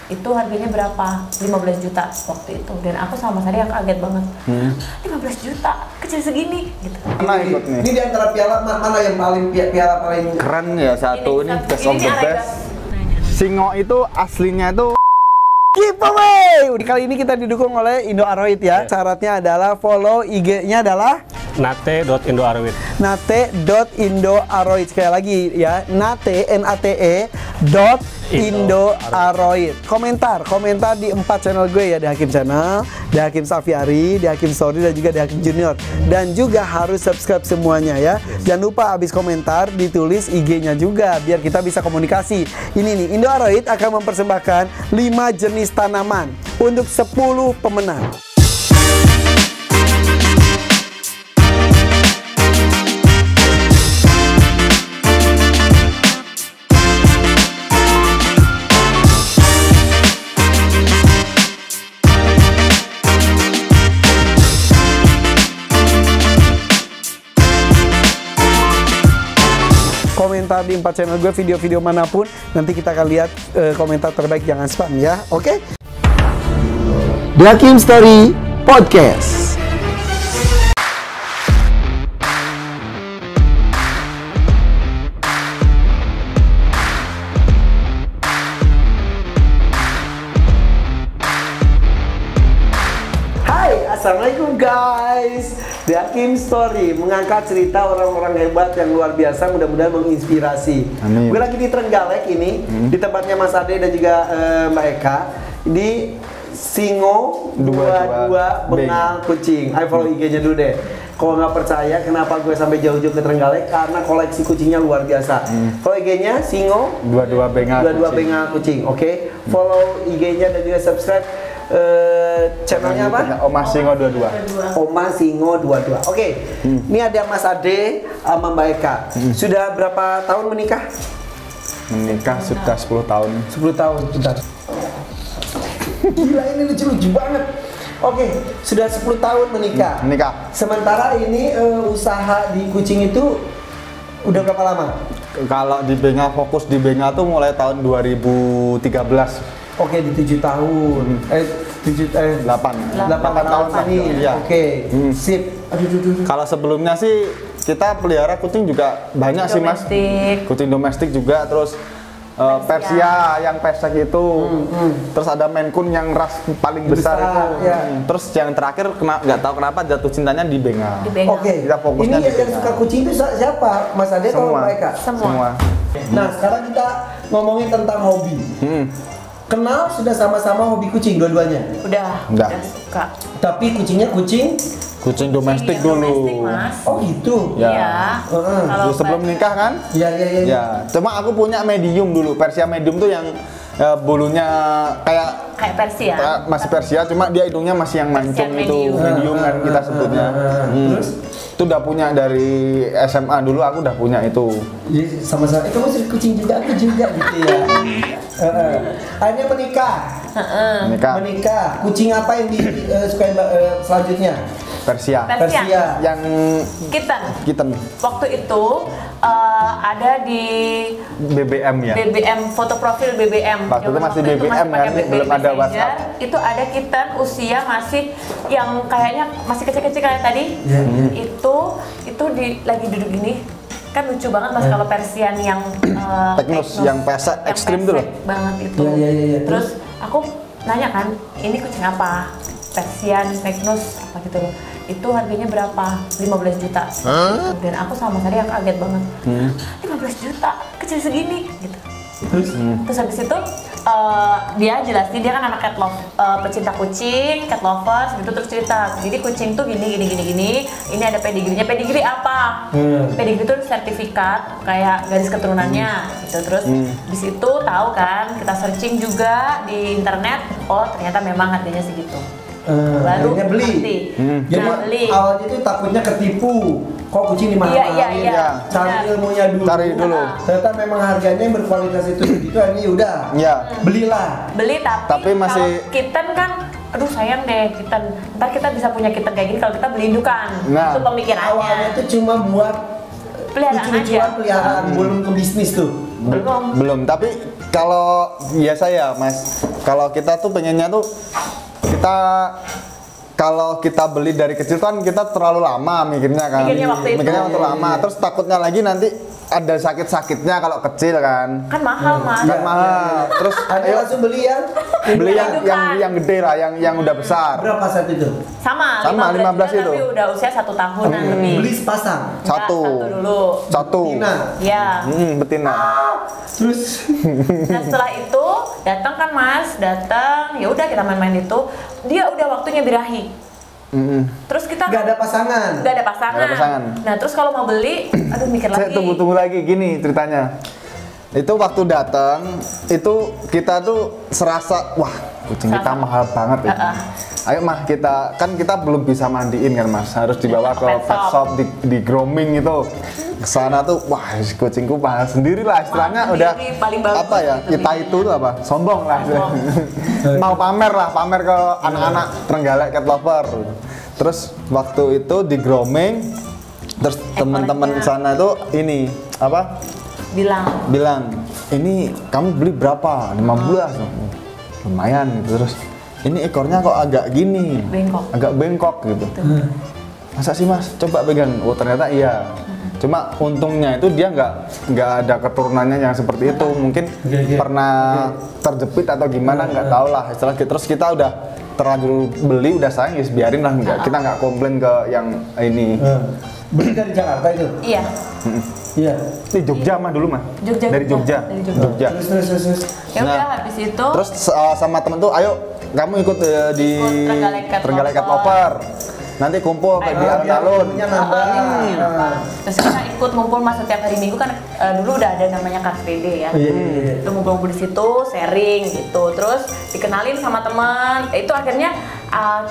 itu harganya berapa? 15 juta waktu itu. Dan aku sama Mas Ade yang kaget banget. 15 juta, kecil segini gitu. Mana ikut nih? Ini di antara piala mana yang paling piala paling Keren ya satu ini best of the best. Singo itu aslinya itu giveaway. Kali ini kita didukung oleh Indo Aroid ya. Syaratnya adalah follow IG-nya adalah nate.indoaroid. nate.indoaroid. Sekali lagi ya, nate .indoaroid. Komentar di 4 channel gue ya, di Hakim Channel, di Hakim Safiari, di Hakim Story, dan juga di Hakim Junior. Dan juga harus subscribe semuanya ya. Jangan lupa habis komentar ditulis IG-nya juga biar kita bisa komunikasi. Ini nih, Indo Aroid akan mempersembahkan 5 jenis tanaman untuk 10 pemenang. Komentar di 4 channel gue, video-video manapun, nanti kita akan lihat komentar terbaik, jangan spam ya, oke? The Hakim Story Podcast. Hai, assalamualaikum guys. The Hakim Story mengangkat cerita orang-orang hebat yang luar biasa, mudah-mudahan menginspirasi. Amin. Gue lagi di Trenggalek ini, di tempatnya Mas Ade dan juga Mbak Eka, di Singo 22 Bengal Kucing. Ayo follow IG-nya dulu deh. Kalau nggak percaya kenapa gue sampai jauh-jauh ke Trenggalek, karena koleksi kucingnya luar biasa. Follow IG-nya Singo 22 Bengal Kucing. Oke, follow IG-nya dan juga subscribe channelnya apa? Oma Singo 22. Oma Singo 22. Oke. Ini ada Mas Ade sama Mbak Eka. Sudah berapa tahun menikah? Menikah sudah 10 tahun. 10 tahun. Bentar. Gila, ini lucu-lucu banget. Oke, sudah 10 tahun menikah. Menikah. Sementara ini usaha di kucing itu udah berapa lama? Kalau di Bengal, fokus di Bengal tuh mulai tahun 2013. Oke, di 7 tahun. 8 tahun ini. Iya. Oke. Sip. Aduh. Kalau sebelumnya sih kita pelihara kucing juga banyak sih Mas. Kucing domestik juga, terus Persia yang pesek itu, terus ada Maine Coon yang ras paling besar itu. Ya. Terus yang terakhir nggak tahu kenapa jatuh cintanya di Bengal. Oke. Kita fokusnya ini di yang Bengal. suka kucing itu siapa? Mas Ade atau Semua. Mbak Eka? Semua. Nah, sekarang kita ngomongin tentang hobi. Kenal sudah sama-sama hobi kucing dua-duanya. Udah suka. Tapi kucingnya kucing. Kucing domestik Iya, dulu. domestik, Mas. Oh gitu. Ya. Iya. Dulu sebelum nikah kan? Iya. Ya. Cuma aku punya medium dulu. Persia medium tuh yang bulunya kayak Persia. masih Persia, cuma dia hidungnya masih yang mancung Persian itu, medium kan kita sebutnya. Terus? Itu udah punya dari SMA dulu, aku udah punya itu. Jadi sama-sama. Kamu suka kucing juga, aku juga gitu ya. Akhirnya menikah. Menikah. Kucing apa yang disukai selanjutnya? Persia. Persia. Yang kitten. Waktu itu ada di BBM ya. BBM, foto profil BBM. Waktu itu masih BBM kan, pakai belum ada Messenger. WhatsApp. Itu ada kitten usia masih yang kayaknya masih kecil-kecil kayak tadi. Itu lagi duduk gini. Kan lucu banget Mas kalau Persian yang Teknus, yang pesek ekstrim tuh loh. banget itu. Iya. Terus aku nanya kan, ini kucing apa? Persian, Magnus, apa gitu loh. Itu harganya berapa? 15 juta. Dan aku sama Mas Ade yang kaget banget. 15 juta, kecil segini gitu. Terus habis itu dia jelasin, dia kan anak cat love, pecinta kucing, cat lovers gitu, terus cerita. Jadi kucing tuh gini. Ini ada pedigrinya. Pedigri apa? Pedigri itu sertifikat kayak garis keturunannya gitu. Terus di situ tahu kan, kita searching juga di internet, oh ternyata memang harganya segitu. Baru akhirnya beli. Jadi beli. awalnya itu takutnya ketipu. Kok kucing dimahal-mahalin? Iya. Cari ilmunya dulu. Cari dulu. Ternyata memang harganya yang berkualitas itu segitu, ini udah. Iya. Belilah. Beli Tapi masih- kalau kitten kan, aduh sayang deh kitten. Ntar kita bisa punya kitten kayak gini kalau kita beli indukan. Nah. Itu pemikirannya. Awalnya itu cuma buat Peliharaan lucu-lucuan, aja. peliharaan, belum ke bisnis tuh. Belum. Belum, tapi kalau biasa ya Mas, Kalau kita tuh pengennya tuh kita kalau kita beli dari kecil kan kita terlalu lama mikirnya kan. Mikirnya waktu lama. Terus takutnya lagi nanti ada sakit-sakitnya kalau kecil kan. Kan mahal, Mas. Kan mahal. Terus Ayo langsung beli yang gede lah, yang udah besar. berapa saat itu? Sama 15 15 itu. Tapi udah usia 1 tahunan lebih. Beli sepasang. Enggak, Satu dulu. Betina. Ya. Betina. Terus Nah setelah itu datang kan Mas, datang, ya udah kita main-main itu. Dia udah waktunya birahi. Terus kita nggak ada pasangan. nggak ada pasangan. Nggak ada pasangan. Nah terus kalau mau beli, aduh mikir Saya lagi. tunggu lagi gini ceritanya. Itu waktu datang, itu kita tuh serasa wah kucing kita mahal banget ya. Ayo mah kita belum bisa mandiin kan Mas, harus dibawa ke pet shop di grooming itu. Kesana tuh wah kucingku mahal sendiri lah istilahnya Mahal udah sendiri, paling bagus apa ya gitu kita itu tuh apa sombong lah mau pamer ke anak-anak Trenggalek cat lover. Terus waktu itu di grooming terus teman-teman sana tuh ini apa bilang ini kamu beli berapa 15 lumayan gitu. Terus ini ekornya kok agak gini agak bengkok gitu. Masa sih Mas coba pegang, oh ternyata iya. Cuma untungnya itu dia nggak ada keturunannya yang seperti itu, mungkin pernah terjepit atau gimana nggak tahu lah istilah. Terus kita udah terlanjur beli udah sayang ya biarin lah, kita nggak komplain ke yang ini. Beli dari Jakarta itu? Iya. Iya. Di Jogja mah dulu mah. Dari Jogja. Terus. Ya udah habis itu. Terus sama temen tuh, ayo kamu ikut di Trenggalek Cat Lover. Nanti kumpul kayak di alun-alun. Terus kita ikut ngumpul Mas setiap hari Minggu kan dulu udah ada namanya Car Free Day ya. Itu ngumpul-ngumpul di situ, sharing gitu. Terus dikenalin sama teman. Itu akhirnya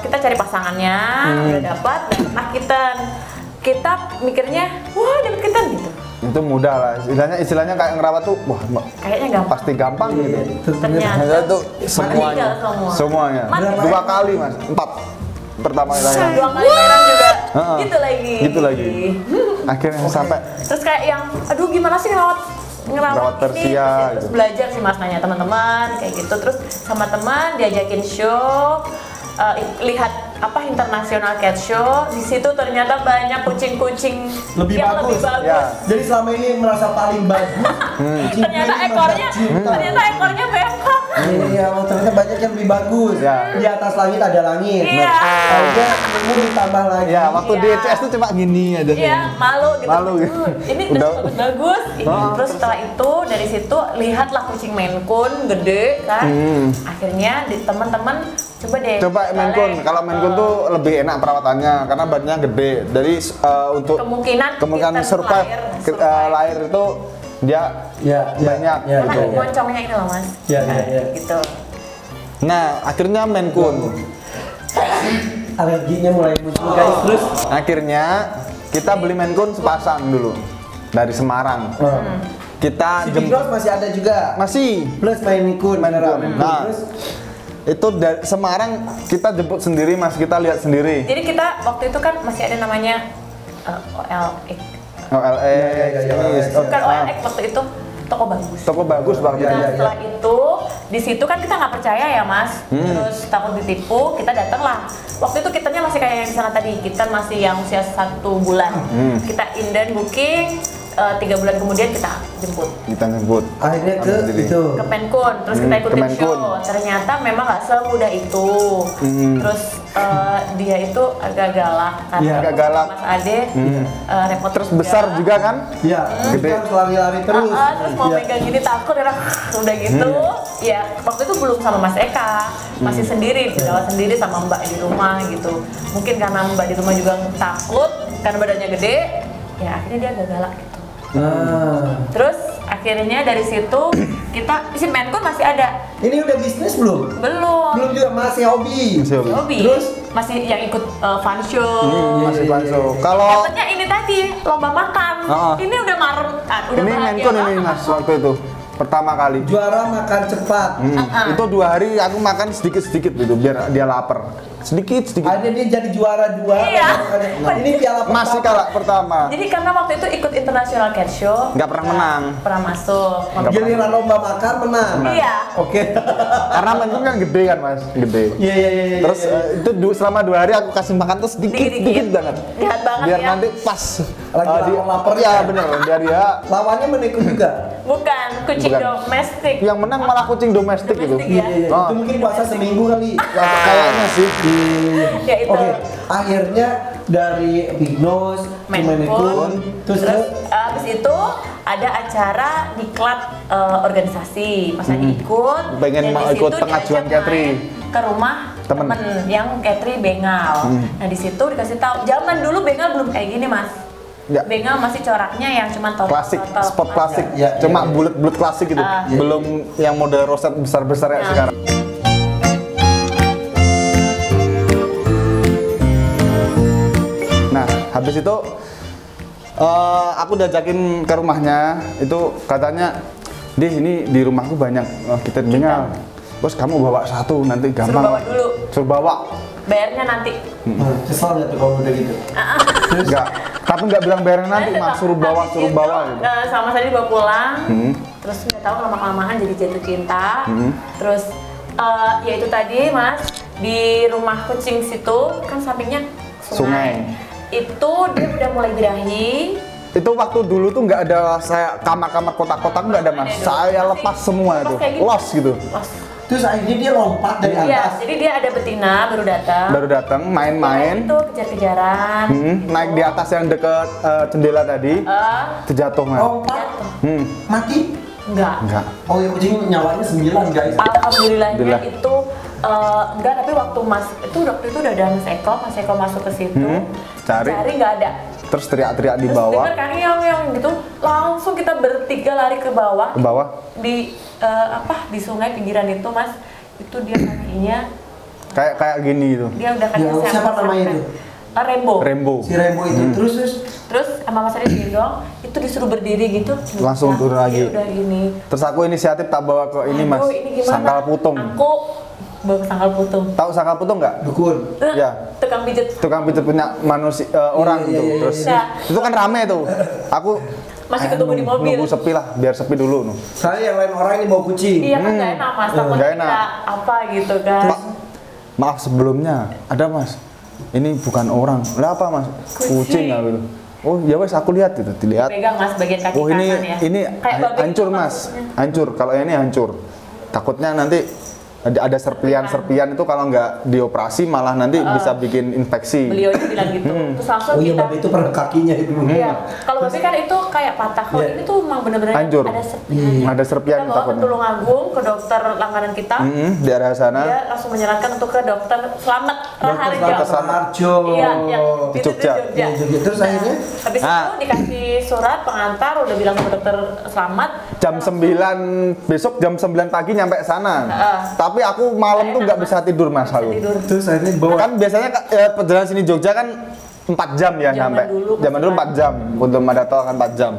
kita cari pasangannya, udah dapat kita mikirnya wah dapat kita gitu. Itu mudah lah, istilahnya kayak ngerawat tuh, wah kayaknya gampang. pasti gampang gitu. Ternyata tuh semuanya. 2 kali Mas, 4 pertama kali. 2 kali lahiran juga. Gitu lagi. Akhirnya sampai. Terus kayak yang, aduh gimana sih ngerawat Persia. Terus belajar sih Mas nanya teman-teman kayak gitu. Terus sama teman diajakin show. Lihat internasional cat show, di situ ternyata banyak kucing-kucing lebih bagus. Ya. Jadi selama ini merasa paling bagus. ternyata ekornya bengkok. Iya, ternyata banyak yang lebih bagus. Ya. Di atas langit ada langit. Iya. Akhirnya mau ditambah lagi. Ya, waktu di ECS tuh cuma gini aja. Iya, malu gitu. Ini Udah. bagus. Terus setelah itu dari situ lihatlah kucing Maine Coon gede kan. Akhirnya di teman-teman coba Maine Coon. Kalau Maine Coon tuh lebih enak perawatannya karena badannya gede. Jadi untuk kemungkinan survive lahir itu dia banyak karena gitu. moncongnya ini loh Mas. Iya. Gitu. Nah, akhirnya Maine Coon. Alerginya mulai muncul guys. Terus Akhirnya kita beli Maine Coon sepasang dulu dari Semarang. Kita si Bigros masih ada juga. masih Plus Maine Coon. Nah, Terus itu dari Semarang kita jemput sendiri Mas, kita lihat sendiri. Jadi kita waktu itu kan masih ada namanya OLX. Bukan OLX waktu itu toko bagus. Toko bagus banget. Nah, setelah itu di situ kan kita nggak percaya ya Mas, terus takut ditipu, kita datanglah. Waktu itu kitanya masih kayak yang di sana tadi, kita masih yang usia 1 bulan. Kita inden booking, 3 bulan kemudian kita jemput. akhirnya ke itu. Ke Maine Coon, terus kita ikutin Maine Coon. show. Ternyata memang nggak semudah itu. Terus dia itu agak galak, karena Iya, agak aku sama galak. Mas Ade repot. Terus besar juga kan? Iya, Gede. kita harus lari-lari terus. Terus mau Iya. megang gini takut udah gitu. Ya waktu itu belum sama Mas Eka, masih sendiri, dirawat sendiri sama Mbak di rumah gitu. Mungkin karena Mbak di rumah juga takut karena badannya gede, ya akhirnya dia agak galak gitu. Terus akhirnya dari situ kita si Maine Coon masih ada. Ini udah bisnis belum? Belum. Belum juga, masih hobi. Hobi. Terus? Masih yang ikut fun show. Masih panso. Kalau Dapatnya ini tadi lomba makan. Ini udah marem, udah ini bahagia Maine Coon ini banget. Mas waktu itu. pertama kali. Juara makan cepat. Itu 2 hari aku makan sedikit-sedikit gitu biar dia lapar. Sedikit. Akhirnya dia jadi juara 2. Iya. Nah, ini piala pertama. Masih kalah pertama. Jadi karena waktu itu ikut International Cat Show, Nggak pernah menang. pernah masuk. Giliran lomba makan menang. Iya. Oke. Karena mentung kan gede kan mas, gede. Iya. Terus itu selama 2 hari aku kasih makan tuh sedikit banget. Jahat banget Biar ya. nanti pas Lagi lapar Iya ya? bener, biar dia Lawannya menikut juga. Bukan, kucing Bukan. domestik. yang menang malah kucing domestik itu. Domestik ya? Oh. Itu mungkin puasa seminggu kali. Ya, kayaknya sih. Ya itu. Oke, akhirnya dari Big Nose, Menekun, terus abis itu ada acara diklat organisasi, pas lagi ikut. Pengen dan mau di ikut situ pengajuan diajak Katri. main ke rumah Temen. temen yang Katri bengal. Nah di situ dikasih tahu, zaman dulu bengal belum kayak gini mas. Ya. Bengal masih coraknya yang cuma total. Klasik, spot klasik, Ya, cuma ya. bulat klasik gitu, belum yang model roset besar ya Nah. sekarang. Nah, habis itu aku diajakin ke rumahnya, itu katanya, "Dih, ini di rumahku banyak kita bengal. Terus kamu bawa satu, nanti gampang." bawa dulu. Suruh bawa. Bayarnya nanti. kesal nggak tuh kalau udah gitu? Enggak. Tapi nggak bilang bayarnya nanti, Mas. Suruh bawa Habis gitu. itu, sama saya dibawa pulang. Terus nggak tahu lama-kelamaan jadi jatuh cinta. Terus ya itu tadi mas, di rumah kucing situ kan sampingnya sungai. Itu dia udah mulai birahi. Itu waktu dulu tuh nggak ada saya kamar-kamar kotak-kotak nggak ada mas. Saya lepas semua itu, Kayak gini. los gitu. Los. Terus akhirnya dia lompat dari Iya, atas. jadi dia ada betina baru datang. Baru datang main-main, Itu kejar-kejaran. naik di atas yang deket jendela tadi, terjatuh mas. Lompat, mati. Enggak. Enggak. Oh ya kucing nyawanya 9 guys. Alhamdulillahnya Alhamdulillah. itu enggak, tapi waktu waktu itu udah ada Mas Eko masuk ke situ. Cari. nggak ada. Terus teriak-teriak di Terus bawah, dengar kan yang gitu, langsung kita bertiga lari ke bawah. ke bawah. Di di sungai pinggiran itu mas, itu dia kakinya Kayak gini gitu. dia udah Ya, kakinya siapa namanya itu? Rembo. Rainbow. Si Rembo itu terus Terus sama Mas Adi digendong, itu disuruh berdiri gitu. Langsung turun lagi. Dia udah gini. Terus aku inisiatif tak bawa ke ini mas, Aduh, ini gimana? sangkal putung. Aku bawa ke sangkal putung. Tahu sangkal putung nggak? dukun. Ya. Tukang pijet. Tukang pijat punya manusia orang Iya, gitu. iya, Terus iya. itu kan rame tuh. Aku Masih ketemu di mobil. Nunggu sepi lah, biar sepi dulu. Saya yang lain orang ini bawa kucing. Iya kan gak enak mas, takutnya Nggak enak. kita apa gitu kan. Pak, maaf sebelumnya, ada mas. Ini bukan orang. Lah apa mas? Kucing ya gitu. Oh ya wes aku lihat itu, dilihat. Pegang mas bagian kaki Oh ini kanan ya. ini Kayak babi hancur gitu mas, maksudnya. hancur. Kalau ini hancur. Takutnya nanti ada serpian-serpian itu kalau nggak dioperasi malah nanti bisa bikin infeksi. Beliau bilang gitu. Terus langsung Oh iya, kita. babi itu pernah kakinya itu. Iya. Kalau babi kan itu kayak patah. Kalau Iya. ini tuh emang bener-bener Hancur. ada serpihannya. Ada serpian Kita bawa ke takutnya. Tulungagung ke dokter langganan kita. Di area sana. Dia langsung menyarankan untuk ke dokter Slamet Raharjo. Dokter Raharjo. Iya, yang Di itu Jogja. Iya, Jogja. Terus akhirnya Habis itu dikasih surat pengantar, udah bilang ke dokter Slamet. Jam 9 besok jam 9 pagi nyampe sana. Tapi aku malam tuh nggak bisa tidur mas aku. Tidur. terus akhirnya bawa Kan biasanya perjalanan sini Jogja kan 4 jam ya Zaman nyampe. dulu Zaman dulu 4 jam. Untuk ada tol kan 4 jam.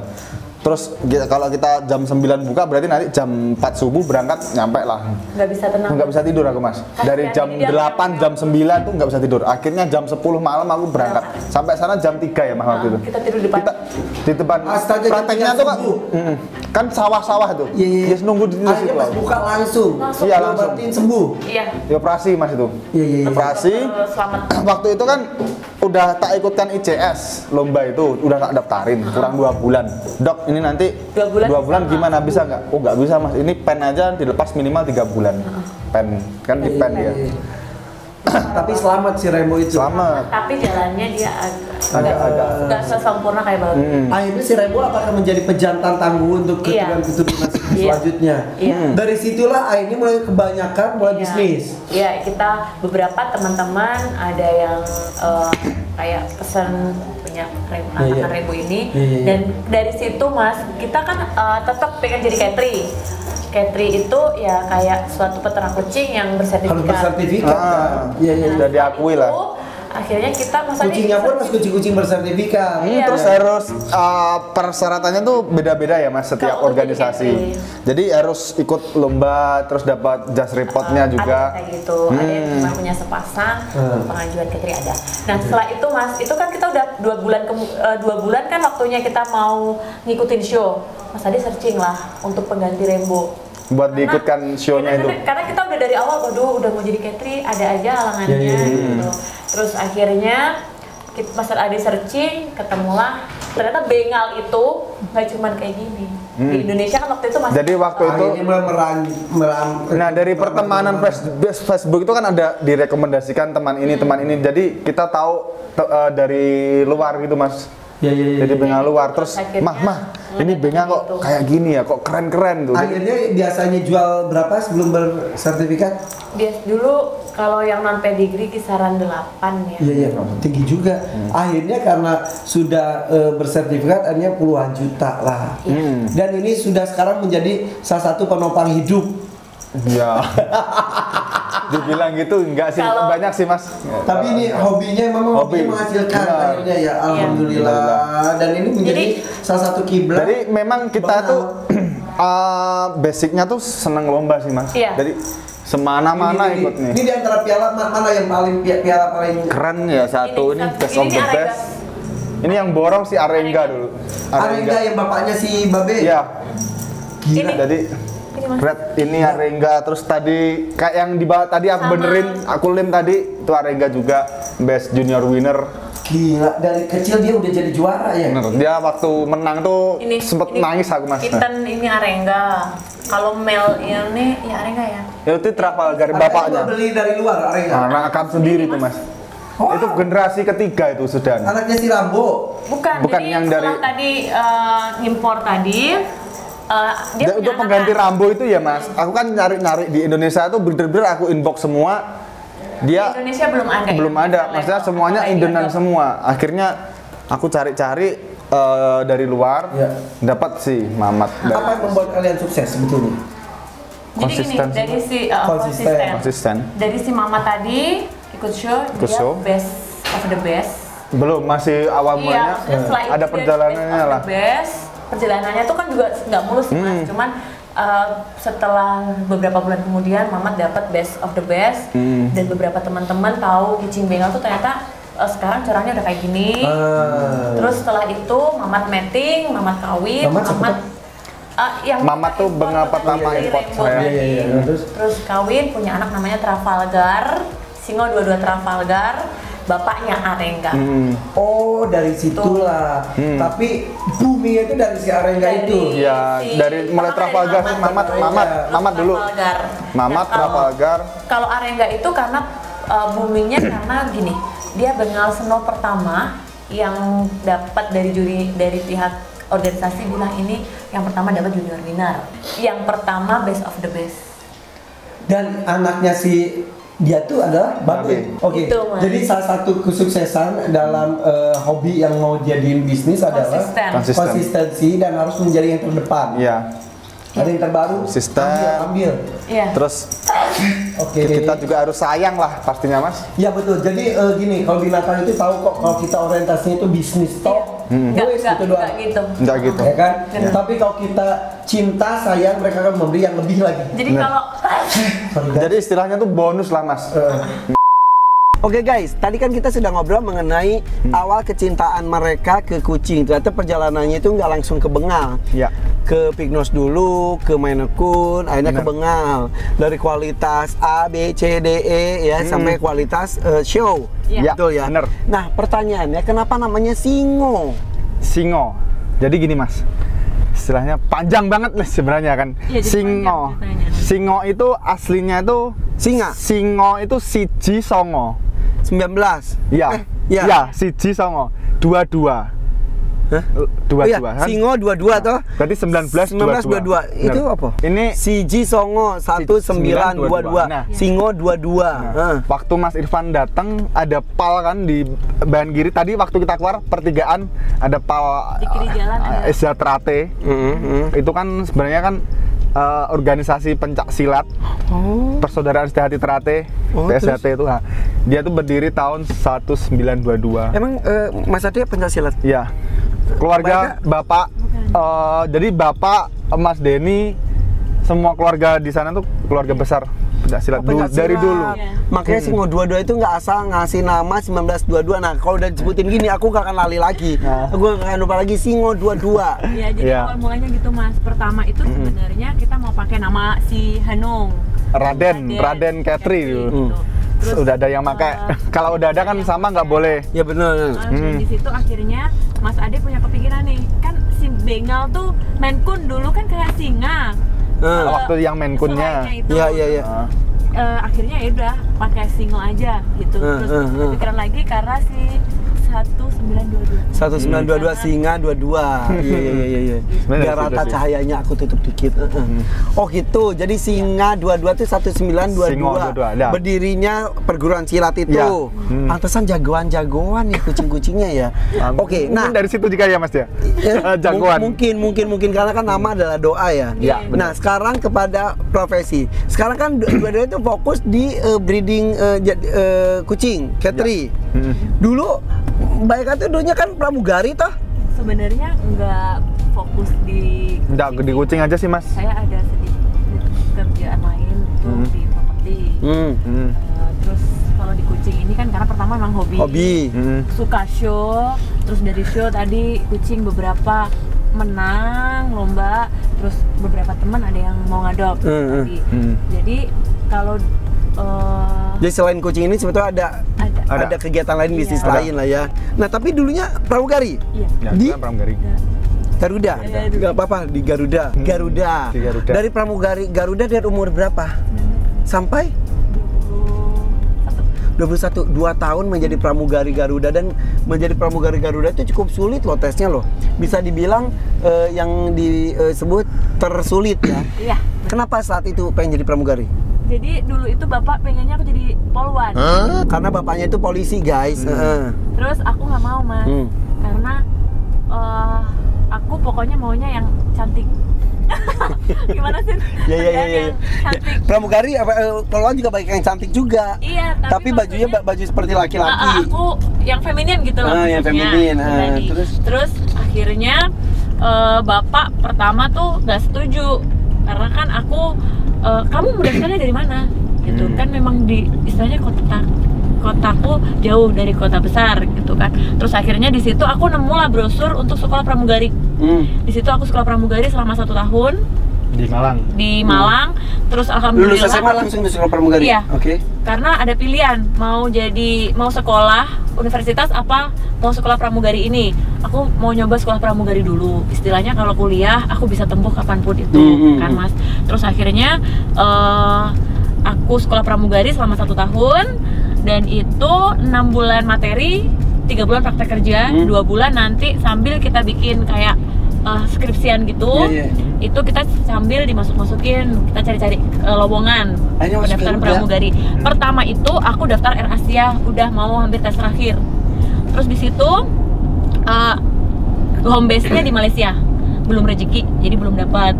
Terus kalau kita jam 9 buka berarti nanti jam 4 subuh berangkat nyampe lah. Nggak bisa tenang. Nggak bisa tidur aku mas. Dari jam Jadi dia 8 jam 9 tuh nggak bisa tidur. Akhirnya jam 10 malam aku berangkat. Sampai sana jam 3 ya mas waktu itu. Kita tidur di depan. Kita di depan Astaga, prakteknya jam tuh kan, 3 kan sawah-sawah tuh. Iya, iya. Yes, nunggu di akhirnya situ. pas buka langsung. Iya, langsung. Diobatin sembuh. Iya. Dioperasi mas itu. Iya, iya, iya. Operasi. Selamat. Waktu itu kan udah tak ikutkan ICS lomba itu, udah tak daftarin kurang 2 bulan. Dok, ini nanti 2 bulan gimana bisa nggak? Oh nggak bisa mas, ini pen aja dilepas minimal 3 bulan. Pen kan di pen dia. Tapi selamat si Rembo itu. Selamat. Tapi jalannya dia Agak-agak. nggak sesempurna kayak babi. Akhirnya si Rembo apakah menjadi pejantan tangguh untuk Iya. keturunan Iya. selanjutnya? Iya. Dari situlah akhirnya mulai kebanyakan mulai Iya. bisnis. Iya, kita beberapa teman-teman ada yang kayak pesan punya Iya. anak Rembo ini, Iya. dan dari situ mas kita kan tetap pengen jadi Katri. Katri itu ya kayak suatu peternak kucing yang Harus bersertifikat. bersertifikat kan? Iya, iya. Sudah diakui lah. Itu, akhirnya kita maksudnya Kucingnya pun harus kucing-kucing bersertifikat. Iya. Terus harus persyaratannya tuh beda-beda ya mas setiap Kalau untuk organisasi. Jadi harus ikut lomba, terus dapat just reportnya juga. Ada kayak gitu, ada yang cuma punya sepasang, pengajuan Katri ada. Nah setelah itu mas, itu kan kita udah 2 bulan kan waktunya kita mau ngikutin show. Mas Adi searching lah untuk pengganti Rembo. Buat diikutkan show-nya itu. Karena kita udah dari awal, waduh udah mau jadi Katri, ada aja halangannya gitu. Terus akhirnya Mas Adi searching, ketemulah ternyata bengal itu nggak cuman kayak gini. Di Indonesia kan waktu itu masih. Jadi waktu itu, nah dari pertemanan Facebook itu kan ada direkomendasikan teman ini. Jadi kita tahu dari luar gitu mas. Jadi bengal luar, terus mah ini bengal kok gitu. kayak gini ya, kok keren-keren tuh. Akhirnya biasanya jual berapa sebelum bersertifikat? Dia dulu kalau yang non pedigree kisaran 8 ya. Iya, tinggi juga. Akhirnya karena sudah bersertifikat, akhirnya puluhan juta lah. Dan ini sudah sekarang menjadi salah satu penopang hidup. Ya. Dibilang gitu enggak sih, banyak sih mas. Tapi ini hobinya memang Hobi. menghasilkan Benar. akhirnya ya, alhamdulillah. Dan ini menjadi salah satu kiblat. Jadi memang kita tuh basicnya tuh seneng lomba sih mas. Iya. Jadi semana-mana ikut nih. Ini di antara piala mana yang paling piala paling Keren ya satu ini best of the Arenga. best. Ini yang borong si Arenga dulu. Arenga yang bapaknya si Babe. Iya. Ini. Jadi Ini mas. Red ini Arenga, terus tadi kayak yang di bawah tadi aku Sama. benerin, aku lem tadi itu Arenga juga best junior winner. Gila, dari kecil dia udah jadi juara ya. Bener. Dia waktu menang tuh sempet nangis aku mas. Kitten ini Arenga. Kalau Mel ini ya Arenga ya. Ya itu Trafalgar bapaknya. Beli dari luar Arenga. Anak akam sendiri tuh mas. Wow. Itu generasi ketiga itu sudah. Anaknya si Rambo. Bukan jadi yang setelah dari- tadi ngimpor tadi dia punya Untuk anak pengganti kan. Rambo itu ya mas. Aku kan nyari-nyari di Indonesia tuh bener-bener aku inbox semua. Di Dia Indonesia belum ada. belum ya? ada. Maksudnya semuanya Apa ini Indonesia ada? semua. Akhirnya aku cari-cari dari luar, Ya. dapat si Mamat. Apa yang membuat kalian sukses sebetulnya? Jadi gini, Konsisten. dari si Konsisten. Konsisten. Dari si Mama tadi ikut show, Ikut dia show. best of the best. Belum, masih awal mulanya. Iya, setelah itu Ada dia perjalanannya best of lah. the best. Perjalanannya tuh kan juga nggak mulus mas, cuman setelah beberapa bulan kemudian Mamat dapat best of the best dan beberapa teman-teman tahu Kucing Bengal tuh ternyata sekarang caranya udah kayak gini. Terus setelah itu Mamat mating, Mamat kawin, Mamat siapa? yang Mamat tuh import bengal tuh pertama dari import Rainbow saya. tadi. Iya. Terus kawin punya anak namanya Trafalgar, Singo 22 Trafalgar, bapaknya Arenga. Oh, dari situlah. Tapi boomingnya itu dari si Arenga itu. Iya, dari mulai Trafalgar sih, Mamat dulu. Mamat, Trafalgar. Kalau Arenga itu karena boomingnya karena gini, dia bengal seno pertama yang dapat dari juri dari pihak organisasi bilang ini yang pertama dapat junior winner, yang pertama best of the best. Dan anaknya si dia tuh adalah Babe. Oke. Gitu, Mas. Jadi salah satu kesuksesan dalam hobi yang mau jadiin bisnis adalah Konsisten. konsistensi dan harus menjadi yang terdepan. Iya. Ada yang terbaru, Konsisten. ambil. Iya. Terus Oke. kita juga harus sayang lah pastinya mas. Ya betul. Jadi gini, kalau binatang itu tahu kok kalau kita orientasinya itu bisnis toh. Wes, gitu doang. Enggak gitu. Enggak gitu. Ya kan? Benar. Tapi kalau kita cinta, sayang, mereka akan memberi yang lebih lagi. Jadi kalau Sorry, guys. Jadi istilahnya tuh bonus lah mas. Oke guys, tadi kan kita sudah ngobrol mengenai awal kecintaan mereka ke kucing. Ternyata perjalanannya itu nggak langsung ke bengal. Iya. Ke Pignos dulu, ke Maine Coon, akhirnya ke bengal. Dari kualitas A, B, C, D, E ya sampai kualitas show. Iya. Betul ya. Bener. Nah pertanyaannya, kenapa namanya Singo? Singo. Jadi gini mas, istilahnya panjang banget nih sebenarnya kan. Iya, jadi Singo. panjang ceritanya. Singo itu aslinya itu Singa. Singo itu siji songo. 19. Iya. iya. Iya, siji songo. Dua-dua. Hah? Dua-dua Iya, kan? Singo 22 toh. Berarti 1922. 1922. Itu Bener. apa? Ini Siji Songo 1922. Nah. Singo 22. Hah. waktu Mas Irfan datang ada pal kan di bahan kiri tadi waktu kita keluar pertigaan ada pal Di kiri jalan ada. Sejahtera. Itu kan sebenarnya kan organisasi pencak silat. Persaudaraan Sejati Terate, Oh, PSHT itu. Nah, Dia tuh berdiri tahun 1922. Emang Mas Ade pencaksilat? Iya. Keluarga Bapak, jadi Bapak Mas Denny, semua keluarga di sana tuh keluarga besar pencaksilat dari dulu. Makanya Singo 22 itu nggak asal ngasih nama 1922. Nah, kalau udah disebutin gini, aku nggak akan lali lagi. Aku nggak akan lupa lagi Singo 22. Iya, jadi awal mulanya gitu Mas. Pertama itu sebenarnya kita mau pakai nama si Hanung. Raden Katri dulu. Terus udah ada yang pakai. Kalau udah ada kan sama nggak boleh. Ya benar. Di situ akhirnya Mas Ade punya kepikiran nih, kan si Bengal tuh Menkun dulu kan kayak singa. Waktu yang Menkunnya. Iya. Akhirnya ya udah pakai single aja gitu. Terus kepikiran lagi karena si 1922 singa 22. Iya. Biar rata cahayanya aku tutup dikit. Oh gitu. Jadi singa 22 itu 1922. Berdirinya perguruan silat itu. Pantesan jagoan-jagoan nih kucing-kucingnya ya. Oke, nah dari situ juga ya Mas ya. Jagoan. Mungkin karena kan nama adalah doa ya. Nah, sekarang kepada profesi. Sekarang kan dua-duanya itu fokus di breeding kucing, Katri. Dulu Mbak Eka tuh dulunya kan pramugari toh? Sebenarnya nggak fokus di kucing aja sih Mas. Saya ada sedikit kerjaan lain tuh di properti. Terus kalau di kucing ini kan karena pertama memang hobi. Suka show, terus dari show tadi kucing beberapa menang lomba, terus beberapa teman ada yang mau ngadop tadi. Jadi kalau jadi selain kucing ini sebetulnya ada kegiatan lain, bisnis lain lah ya. Nah tapi dulunya pramugari. Iya. Di pramugari. Garuda. Nggak apa-apa di Garuda. Garuda. Dari pramugari Garuda dari umur berapa? Sampai 21. 2 tahun menjadi pramugari Garuda, dan menjadi pramugari Garuda itu cukup sulit loh tesnya loh. Bisa dibilang yang disebut tersulit ya. Iya. Kenapa saat itu pengen jadi pramugari? Jadi dulu itu bapak pengennya aku jadi polwan. Karena bapaknya itu polisi guys. Terus aku nggak mau Mas, karena aku pokoknya maunya yang cantik. Gimana sih? Iya. Cantik. Pramugari polwan juga banyak yang cantik juga. Iya. Tapi bajunya baju seperti laki-laki. Aku yang feminin gitu loh. Yang feminin. Terus akhirnya bapak pertama tuh nggak setuju karena kan aku kamu mendaftarnya dari mana gitu kan, memang di istilahnya kotaku jauh dari kota besar gitu kan. Terus akhirnya di situ aku nemu lah brosur untuk sekolah pramugari. Di situ aku sekolah pramugari selama 1 tahun di Malang. Terus alhamdulillah lulus SMA langsung di sekolah pramugari. Iya. Oke. Karena ada pilihan mau sekolah universitas apa mau sekolah pramugari ini. Aku mau nyoba sekolah pramugari dulu. Istilahnya kalau kuliah aku bisa tempuh kapanpun itu kan Mas. Terus akhirnya aku sekolah pramugari selama 1 tahun, dan itu 6 bulan materi, 3 bulan praktek kerja, 2 bulan nanti sambil kita bikin kayak skripsian gitu. Itu kita sambil dimasukin, kita cari-cari lowongan pendaftaran pramugari. Pertama itu aku daftar Air Asia, udah mau hampir tes terakhir. Terus di situ home base-nya di Malaysia, belum rezeki, jadi belum dapat.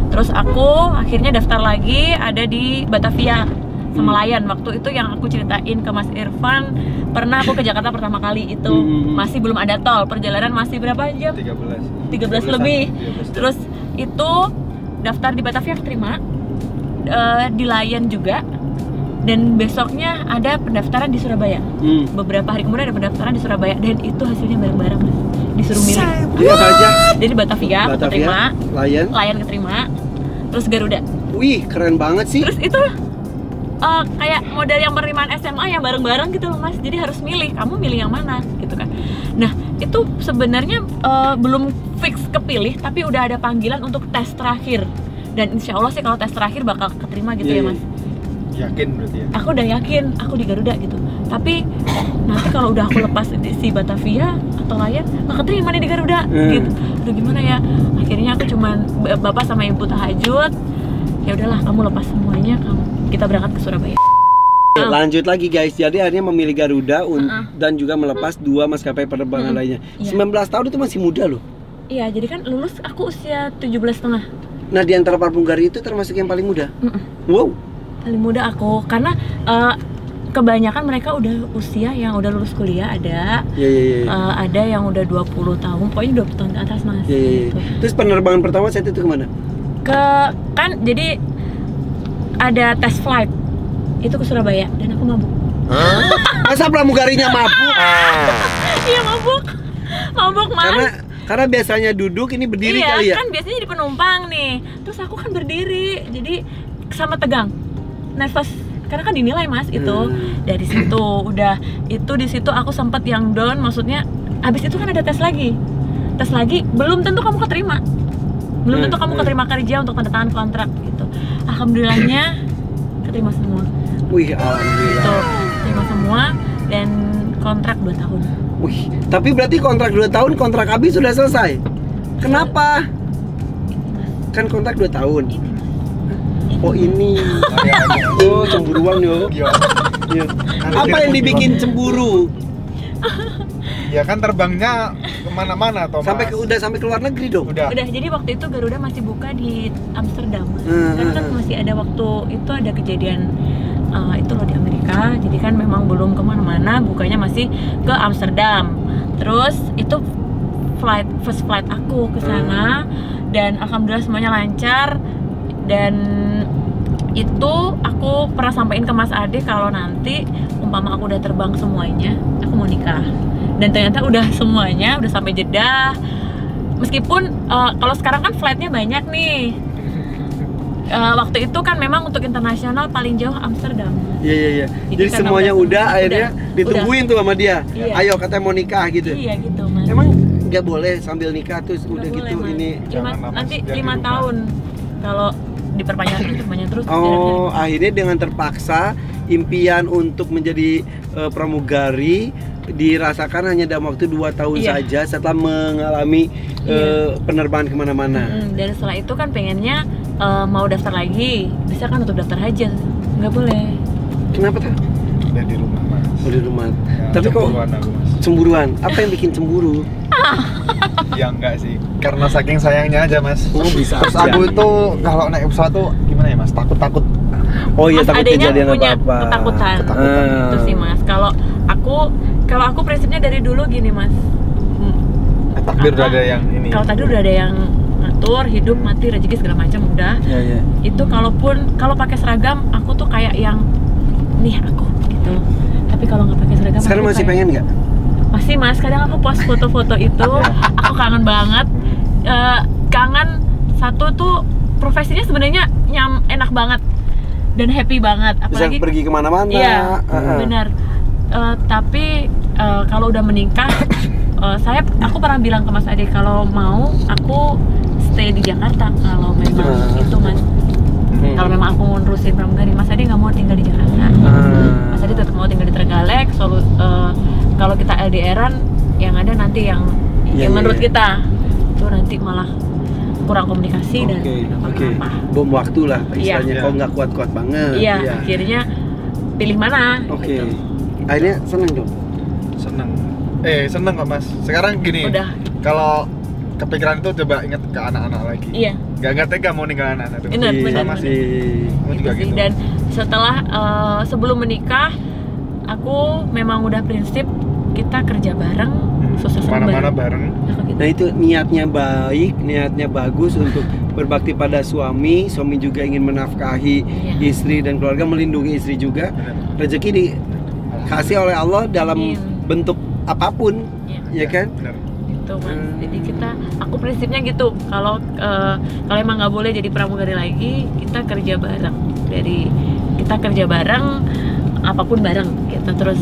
Terus aku akhirnya daftar lagi, ada di Batavia sama Layan. Waktu itu yang aku ceritain ke Mas Irfan, pernah aku ke Jakarta pertama kali itu masih belum ada tol, perjalanan masih berapa jam? 13 lebih. Terus itu daftar di Batavia keterima, di Layan juga, dan besoknya ada pendaftaran di Surabaya. Beberapa hari kemudian ada pendaftaran di Surabaya, dan itu hasilnya bareng-bareng Mas, disuruh milih. Apa aja? Jadi Batavia keterima, Layan keterima, terus Garuda. Wih, keren banget sih. Terus itu kayak model yang penerimaan SMA yang bareng-bareng gitu loh Mas. Jadi harus milih, kamu milih yang mana gitu kan. Nah itu sebenarnya belum fix kepilih, tapi udah ada panggilan untuk tes terakhir. Dan insya Allah sih kalau tes terakhir bakal keterima gitu ya Mas. Yakin berarti ya? Aku udah yakin, aku di Garuda gitu. Tapi nanti kalau udah aku lepas di si Batavia atau Layan, nggak keterima nih di Garuda gitu. Aduh gimana ya? Akhirnya aku cuman bapak sama ibu tahajud. Ya udahlah, kamu lepas semuanya, kita berangkat ke Surabaya. Lanjut lagi guys, jadi akhirnya memilih Garuda dan juga melepas 2 maskapai penerbangan lainnya. 19 tahun itu masih muda loh. Iya, jadi kan lulus aku usia 17,5. Nah di antara pramugari itu termasuk yang paling muda? Wow. Paling muda aku, karena kebanyakan mereka udah usia yang udah lulus kuliah ada. Ada yang udah 20 tahun, pokoknya 20 tahun ke atas Mas. Gitu. Terus penerbangan pertama saat itu kemana? Jadi ada test flight itu ke Surabaya dan aku mabuk. Masa pramugarinya mabuk? Iya mabuk Mas. Karena biasanya duduk, ini berdiri kali ya? Iya, kan biasanya di penumpang nih. Terus aku kan berdiri, jadi sama tegang, nervous. Karena kan dinilai Mas itu. Dari situ udah itu di situ aku sempet yang down, maksudnya abis itu kan ada tes lagi, belum tentu kamu keterima, kerja untuk tanda tangan kontrak gitu. Alhamdulillahnya keterima semua. Wih, alhamdulillah. Gitu, terima semua dan kontrak 2 tahun. Wih, tapi berarti kontrak 2 tahun, kontrak habis sudah selesai. Kenapa? Kan kontrak 2 tahun. Oh ini. Oh, cemburuan yo. Iya. Apa yang dibikin cemburu? Ya kan terbangnya kemana-mana Thomas. Udah sampai ke luar negeri dong. Udah, jadi waktu itu Garuda masih buka di Amsterdam. Karena kan masih ada waktu itu ada kejadian itu loh di Amerika. Jadi kan memang belum kemana-mana, bukanya masih ke Amsterdam. Terus itu first flight aku ke sana dan alhamdulillah semuanya lancar. Dan itu aku pernah sampaikan ke Mas Ade kalau nanti umpama aku udah terbang semuanya, aku mau nikah. Dan ternyata udah semuanya, udah sampai Jeddah. Meskipun kalau sekarang kan flightnya banyak nih. Waktu itu kan memang untuk internasional paling jauh Amsterdam. Iya. Jadi semuanya udah akhirnya ditungguin tuh sama dia. Iya. Ayo katanya mau nikah gitu. Iya gitu Mas. Emang nggak boleh sambil nikah terus Nggak udah boleh, gitu Mas. ini. Nanti 5 tahun kalau diperpanjang terus. Akhirnya dengan terpaksa impian untuk menjadi pramugari dirasakan hanya dalam waktu 2 tahun saja setelah mengalami penerbangan kemana-mana. Dan setelah itu kan pengennya mau daftar lagi, bisa kan untuk daftar haji, nggak boleh. Kenapa tuh? Udah di rumah Mas. Udah di rumah. Ya, Tapi kok cemburuan? Apa yang bikin cemburu? Ya enggak sih, karena saking sayangnya aja Mas. Oh bisa. Terus aku itu kalau naik pesawat tuh gimana ya Mas? Takut. Oh iya, Mas takut adanya kejadian punya apa-apa. ketakutan. Itu sih Mas. Kalau aku prinsipnya dari dulu gini Mas. Takdir udah ada yang ini. Kalau tadi udah ada yang ngatur hidup mati rezeki segala macam udah. Iya. Itu kalau pakai seragam aku tuh kayak yang nih aku gitu. Tapi kalau nggak pakai seragam sekarang aku masih kayak, pengen nggak? Masih Mas, kadang aku post foto-foto itu aku kangen banget. Kangen satu tuh profesinya sebenarnya enak banget dan happy banget, apalagi bisa pergi kemana-mana. Iya, benar. Tapi kalau udah menikah, aku pernah bilang ke Mas Ade kalau mau aku stay di Jakarta kalau memang itu Mas. Kalau memang aku mau nerusin pramugari, Mas Ade nggak mau tinggal di Jakarta. Mas Ade tetap mau tinggal di Trenggalek. Kalau kita LDRan, yang ada nanti yang menurut kita itu nanti malah kurang komunikasi dan apa-apa. Bom waktu lah istilahnya. Iya. Kalau nggak kuat-kuat banget. Iya, akhirnya pilih mana? Oke. Gitu. Akhirnya seneng dong. Seneng kok Mas. Sekarang gini. Udah. Kalau kepikiran itu coba ingat ke anak-anak lagi. Iya. Gak tega mau ninggal anak-anak itu. Benar. Sama sih. Aku juga Gitu sih. gitu. Dan setelah sebelum menikah, aku memang udah prinsip kita kerja bareng, sukses Mana-mana bareng. Gitu. Nah itu niatnya baik, niatnya bagus untuk berbakti pada suami juga ingin menafkahi istri dan keluarga, melindungi istri juga. Rezeki dikasih oleh Allah dalam bentuk apapun, ya kan? Benar. Gitu Mas. Jadi aku prinsipnya gitu. Kalau emang nggak boleh jadi pramugari lagi, kita kerja bareng, apapun bareng. Kita terus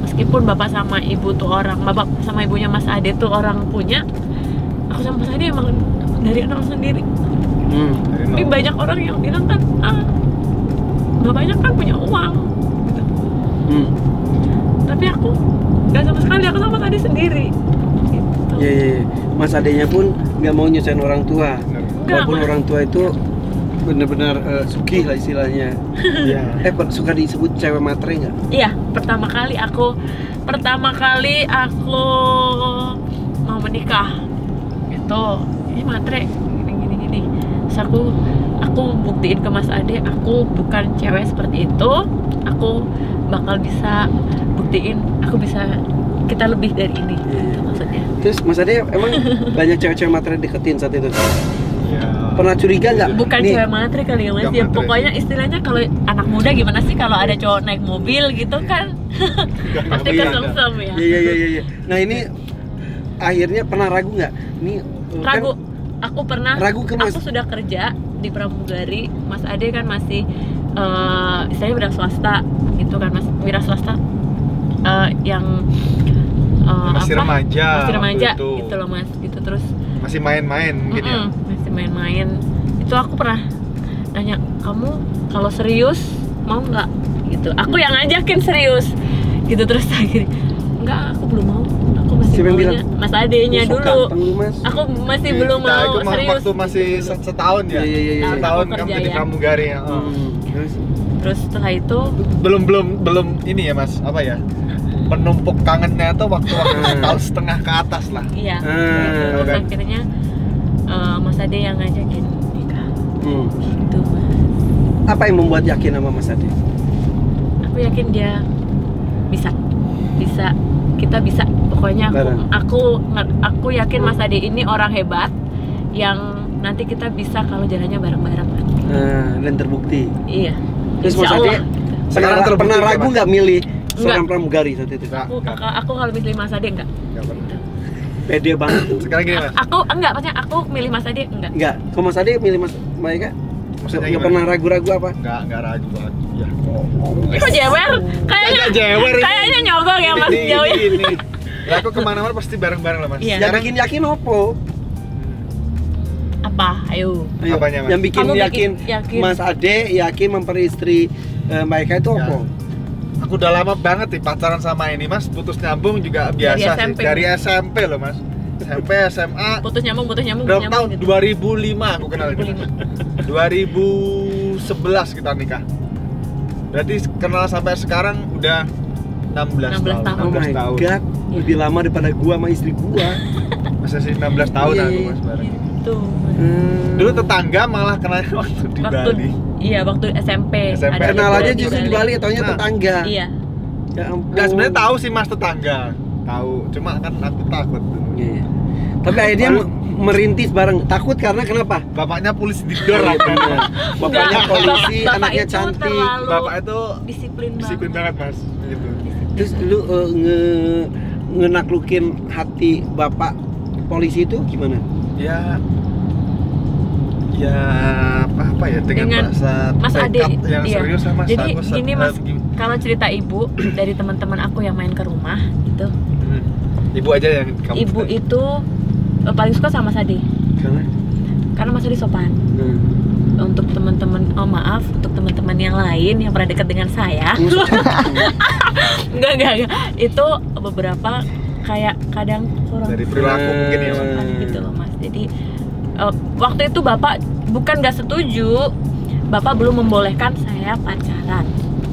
meskipun bapak sama ibu tuh bapak sama ibunya Mas Ade tuh orang punya, aku sama Mas Ade emang dari nol sendiri. Tapi banyak orang yang bilang kan, bapaknya kan punya uang. Gitu. Tapi aku nggak sama sekali, aku sama Mas Ade sendiri. Gitu. Iya. Mas adenya pun nggak mau nyusahin orang tua. Walaupun orang tua itu benar-benar sugih lah istilahnya. Iya. Suka disebut cewek matre nggak? Iya, pertama kali aku mau menikah itu ini matre gini. Terus aku buktiin ke Mas Ade, aku bukan cewek seperti itu. Aku bakal bisa buktiin aku bisa kita lebih dari ini gitu maksudnya. Terus Mas Ade emang banyak cewek-cewek matre deketin saat itu? Ya. Pernah curiga nggak? Bukan Nih, cewek matre kali ya Mas, Bukan ya matre. pokoknya istilahnya kalau anak muda gimana sih kalau ada cowok naik mobil gitu kan pasti Iya, kesengsem ya. Iya. Nah ini akhirnya pernah ragu nggak? Ini Ragu, aku pernah, ragu ke Mas. aku sudah kerja di pramugari, Mas Ade kan masih istilahnya wira swasta gitu kan Mas, wira swasta yang Masih remaja masih remaja waktu itu. gitu loh Mas, gitu terus Masih main-main mungkin ya. masih main-main. Itu aku pernah nanya, kamu kalau serius mau nggak? Gitu. Aku yang ngajakin serius. Gitu terus akhirnya, enggak, aku belum mau. Aku masih Siapa yang maunya bilang? Mas Adenya Sok dulu. ganteng lu, Mas. Aku masih Iya, belum nah, mau itu serius. waktu masih setahun ya. Iya. Setahun Aku kamu kerja jadi ya. pramugari ya. Terus Terus setelah itu Belum ini ya Mas, apa ya? Penumpuk kangennya tuh waktu-waktu setahun setengah ke atas lah. iya. Ah, Terus oke. akhirnya Mas Ade yang ngajakin nikah. Gitu Mas. Apa yang membuat yakin sama Mas Ade? Aku yakin dia bisa kita bisa pokoknya Bareng. aku yakin Mas Ade ini orang hebat yang nanti kita bisa kalau jalannya bareng-bareng. Dan terbukti. Iya. Terus Mas Insya Ade Allah. Sekarang pernah terbukti nggak, ragu Mas? nggak milih Enggak. seorang pramugari saat itu? Aku kalau milih Mas Ade enggak. Nggak pernah. Pede banget. Sekarang gini Mas. Aku enggak, maksudnya aku milih Mas Ade enggak. Enggak. Kalau Mas Ade milih Mas Maika? Maksudnya Nggak gimana? pernah ragu-ragu apa? Nggak ragu banget. Ya. Kok jewer? Kayaknya Kagak jewer ini. Kayaknya nyogok ya Mas Ini, jauh ya. ini. Lah aku kemana-mana pasti bareng-bareng lah Mas. Iya. Yang bikin yakin opo? Apa? Ayo. Ayo, Apanya, Mas? yang bikin Kamu yakin, bikin yakin. Mas Ade yakin memperistri Maika itu Ya. opo? Aku udah lama banget nih pacaran sama ini Mas, putus nyambung juga Dari biasa SMP. sih. Dari SMP loh Mas. SMP, SMA. Putus nyambung Berapa tahun? gitu. 2005 aku kenal ini. 2011 kita nikah. Berarti kenal sampai sekarang udah 16 16 tahun. Oh 16 my tahun. god, lebih lama daripada gua sama istri gua. Masa sih 16 tahun Iya, aku iya. Mas bareng. Gitu. Dulu tetangga malah kenalnya waktu di Bali. Iya, waktu SMP. SMP. Ada Kenal aja liburan justru di Bali, taunya Nah. tetangga. Iya. Ya ampun. Nggak, sebenarnya tahu sih Mas tetangga. Tahu, cuma kan aku takut dulu. Iya. Tapi akhirnya merintis bareng. Takut karena kenapa? Bapaknya polisi di dor Iya, kan. benar. Bapaknya Enggak, polisi, Bapak anaknya itu cantik. terlalu Bapak itu disiplin disiplin banget. banget Mas. Gitu. Terus lu ngenaklukin hati bapak polisi itu gimana? Ya apa ya dengan bahasa Mas Ade, tekad yang iya. serius lah Mas. Jadi Aku gini Mas, kalau cerita ibu dari teman-teman aku yang main ke rumah gitu, Ibu aja yang kamu ibu itu paling suka sama Mas Ade karena Mas Ade sopan. Untuk teman-teman, oh maaf, untuk teman-teman yang lain yang pernah dekat dengan saya, enggak, itu beberapa kayak kadang kurang dari perilaku mungkin ya Mas. sopan gitu loh Mas. Jadi waktu itu bapak bukan nggak setuju, bapak belum membolehkan saya pacaran,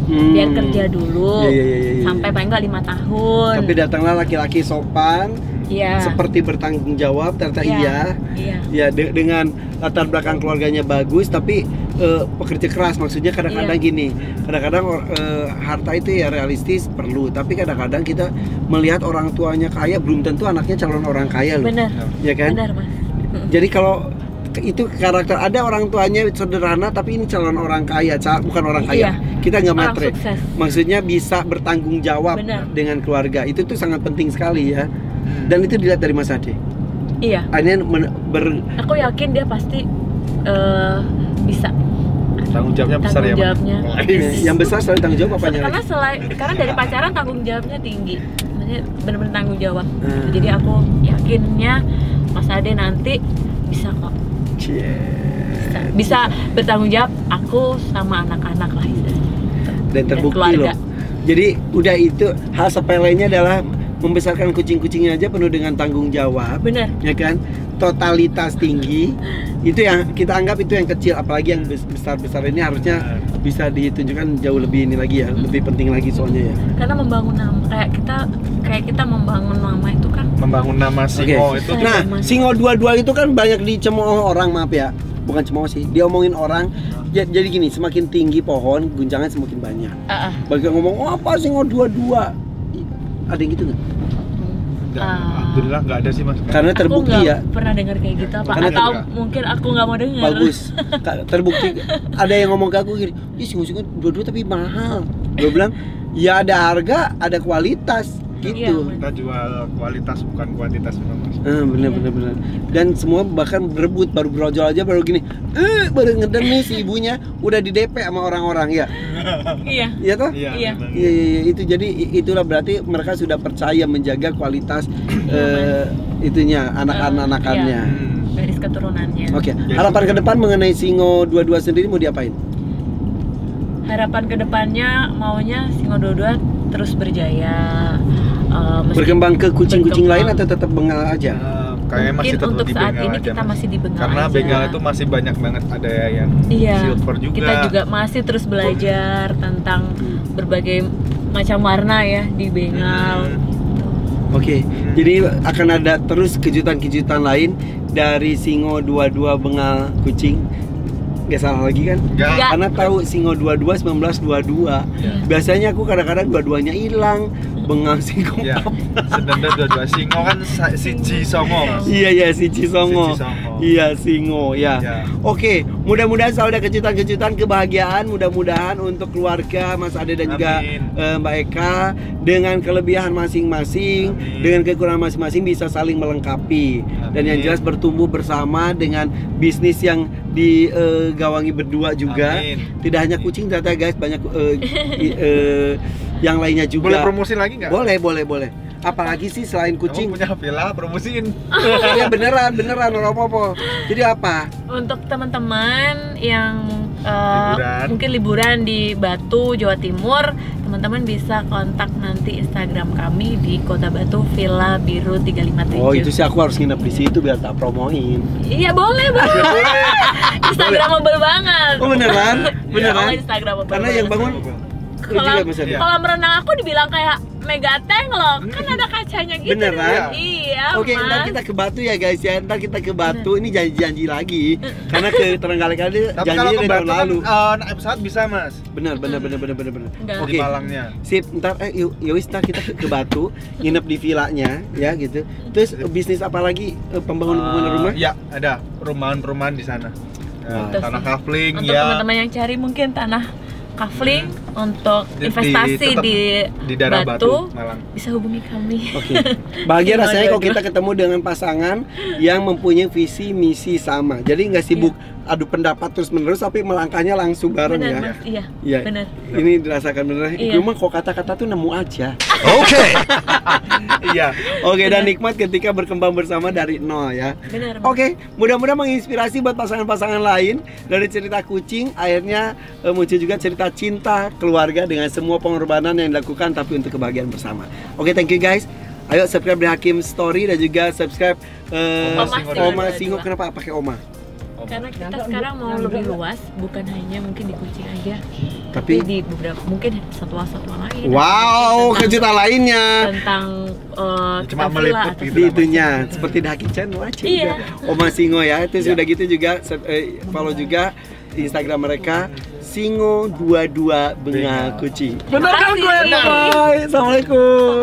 biar kerja dulu Iya. sampai paling nggak 5 tahun. Tapi datanglah laki-laki sopan, Iya. seperti bertanggung jawab, ternyata iya. Iya. Ya dengan latar belakang keluarganya bagus, tapi pekerja keras. Maksudnya kadang-kadang Iya. gini, kadang-kadang harta itu ya realistis perlu, tapi kadang-kadang kita melihat orang tuanya kaya, belum tentu anaknya calon orang kaya loh. Benar. Ya kan? Benar Mas. Jadi kalau itu karakter, ada orang tuanya sederhana tapi ini calon orang kaya, bukan orang kaya. Iya. Kita nggak Orang matre. sukses. Maksudnya bisa bertanggung jawab Benar. dengan keluarga. Itu tuh sangat penting sekali ya. Dan itu dilihat dari Mas Ade. Iya. Akhirnya Aku yakin dia pasti bisa. Tanggung jawabnya besar Tanggung ya Mas. jawabnya. yang besar selain tanggung jawab apanya Karena lagi? karena dari pacaran tanggung jawabnya tinggi, maksudnya benar-benar tanggung jawab. Hmm. Jadi aku yakinnya Mas Ade nanti bisa kok, Cie. bisa bertanggung jawab aku sama anak-anak lah istilahnya. Dan terbukti keluarga. loh. Jadi udah itu hal sepelenya adalah membesarkan kucing-kucingnya aja penuh dengan tanggung jawab. Bener. Ya kan, totalitas tinggi itu yang kita anggap itu yang kecil, apalagi yang besar-besar ini harusnya bisa ditunjukkan jauh lebih ini lagi ya, lebih penting lagi soalnya ya. Karena membangun nama kayak kita membangun nama itu kan Membangun nama Singo Oke. itu Saya Nah, Mas. Singo 22 itu kan banyak dicemooh orang, maaf ya. bukan cemooh sih, dia omongin orang. Ya, jadi gini, semakin tinggi pohon, guncangan semakin banyak. Bagi ngomong, oh apa sih dua-dua? Ada yang gitu nggak? Alhamdulillah nggak ada sih mas. Karena terbukti aku ya. Pernah dengar kayak gitu apa? Karena Atau mungkin aku nggak mau dengar. Bagus. Terbukti. Ada yang ngomong ke aku gini, ih singo-singo dua-dua tapi mahal. Gue bilang, ya ada harga, ada kualitas. Gitu. Kita jual kualitas bukan kuantitas memang mas. Bener. Dan semua bahkan berebut, baru brojol aja baru gini, baru ngeden nih si ibunya udah di DP sama orang-orang ya. Iya. Iya toh? Iya. Iya, itu jadi itulah berarti mereka sudah percaya menjaga kualitas itunya anak-anakannya. Garis keturunannya. Oke. Harapan ke depan mengenai Singo 22 sendiri mau diapain? Harapan kedepannya maunya Singo 22 terus berjaya. Berkembang ke kucing-kucing lain atau tetap bengal aja? Kayaknya masih tetap untuk di saat bengal ini aja, kita Mas. masih di bengal Karena aja. bengal itu masih banyak banget, ada yang silver juga. Kita juga masih terus belajar tentang berbagai macam warna ya di bengal. Oke, jadi akan ada terus kejutan-kejutan lain dari Singo 22 bengal kucing. Gak salah lagi kan? Nggak. Karena tahu Singo 22 1922. Biasanya aku kadang-kadang dua-duanya hilang. Bengal Singo. Ya, sebenarnya dua-dua Singo kan siji songo mas. Iya si Cisongo. Siji songo. Iya Singo ya. Ya. Oke, mudah-mudahan selalu ada kejutan-kejutan kebahagiaan, mudah-mudahan untuk keluarga Mas Ade dan juga Mbak Eka dengan kelebihan masing-masing, dengan kekurangan masing-masing bisa saling melengkapi. Dan yang jelas bertumbuh bersama dengan bisnis yang digawangi berdua juga. Tidak hanya kucing ternyata guys, banyak yang lainnya juga. Boleh promosi lagi nggak? Boleh. Apalagi sih selain kucing? Kamu punya villa, promosiin. Ya beneran apa-apa. Jadi apa? Untuk teman-teman yang Liburan. mungkin liburan di Batu, Jawa Timur, teman-teman bisa kontak nanti Instagram kami di Kota Batu Villa Biru 357. Oh itu sih aku harus nginep di situ biar tak promoin. Iya boleh. Instagramable banget. Oh beneran? Iya, Instagramable. Karena yang bangun Kolam renang aku dibilang kayak megateng loh, kan ada kacanya gitu. Beneran? Iya. Oke, Mas. ntar kita ke Batu ya guys ya. Ntar kita ke Batu. Ini janji-janji lagi. Karena ke Terenggalek-Galek Tapi kalau janjinya ke dari tahun Batu kan lalu. naik pesawat bisa mas. Bener. Enggak. Oke. Di Malangnya. Sip, ntar yowis ntar kita ke Batu, nginep di villanya ya gitu. Terus bisnis apa lagi pembangunan rumah? Ya, ada perumahan-perumahan di sana. Itu Tanah sih. kafling Untuk ya. teman-teman yang cari mungkin tanah kafling untuk investasi tetap di daerah Batu, Malang. bisa hubungi kami. Oke. Bahagia Singo rasanya kalau 22. kita ketemu dengan pasangan yang mempunyai visi misi sama. Jadi nggak sibuk adu pendapat terus menerus, tapi melangkahnya langsung bareng Benar, ya. Mas. Iya. Iya. Benar. Ini dirasakan bener. Iya. Cuma kok kata-kata tuh nemu aja. Iya. Oke, dan nikmat ketika berkembang bersama dari nol ya. Benar. Mas. Oke, mudah-mudahan menginspirasi buat pasangan-pasangan lain. Dari cerita kucing, akhirnya muncul juga cerita cinta keluarga dengan semua pengorbanan yang dilakukan tapi untuk kebahagiaan bersama. Oke, thank you guys. Ayo subscribe di Hakim Story dan juga subscribe Oma Singo. Kenapa pakai Oma? Karena kita sekarang mau lebih luas, bukan hanya mungkin di kucing aja, tapi di beberapa mungkin satwa-satwa lain. Wow, kejutan lainnya. Tentang Cuma kita meliput villa gitu. Di itunya seperti di Hakim Channel aja. Iya. Udah. Oma Singo ya. Terus udah gitu juga follow juga Instagram mereka Singo 22 Bengal Kucing. Benar kan gue? Makasih. Bye. Assalamualaikum.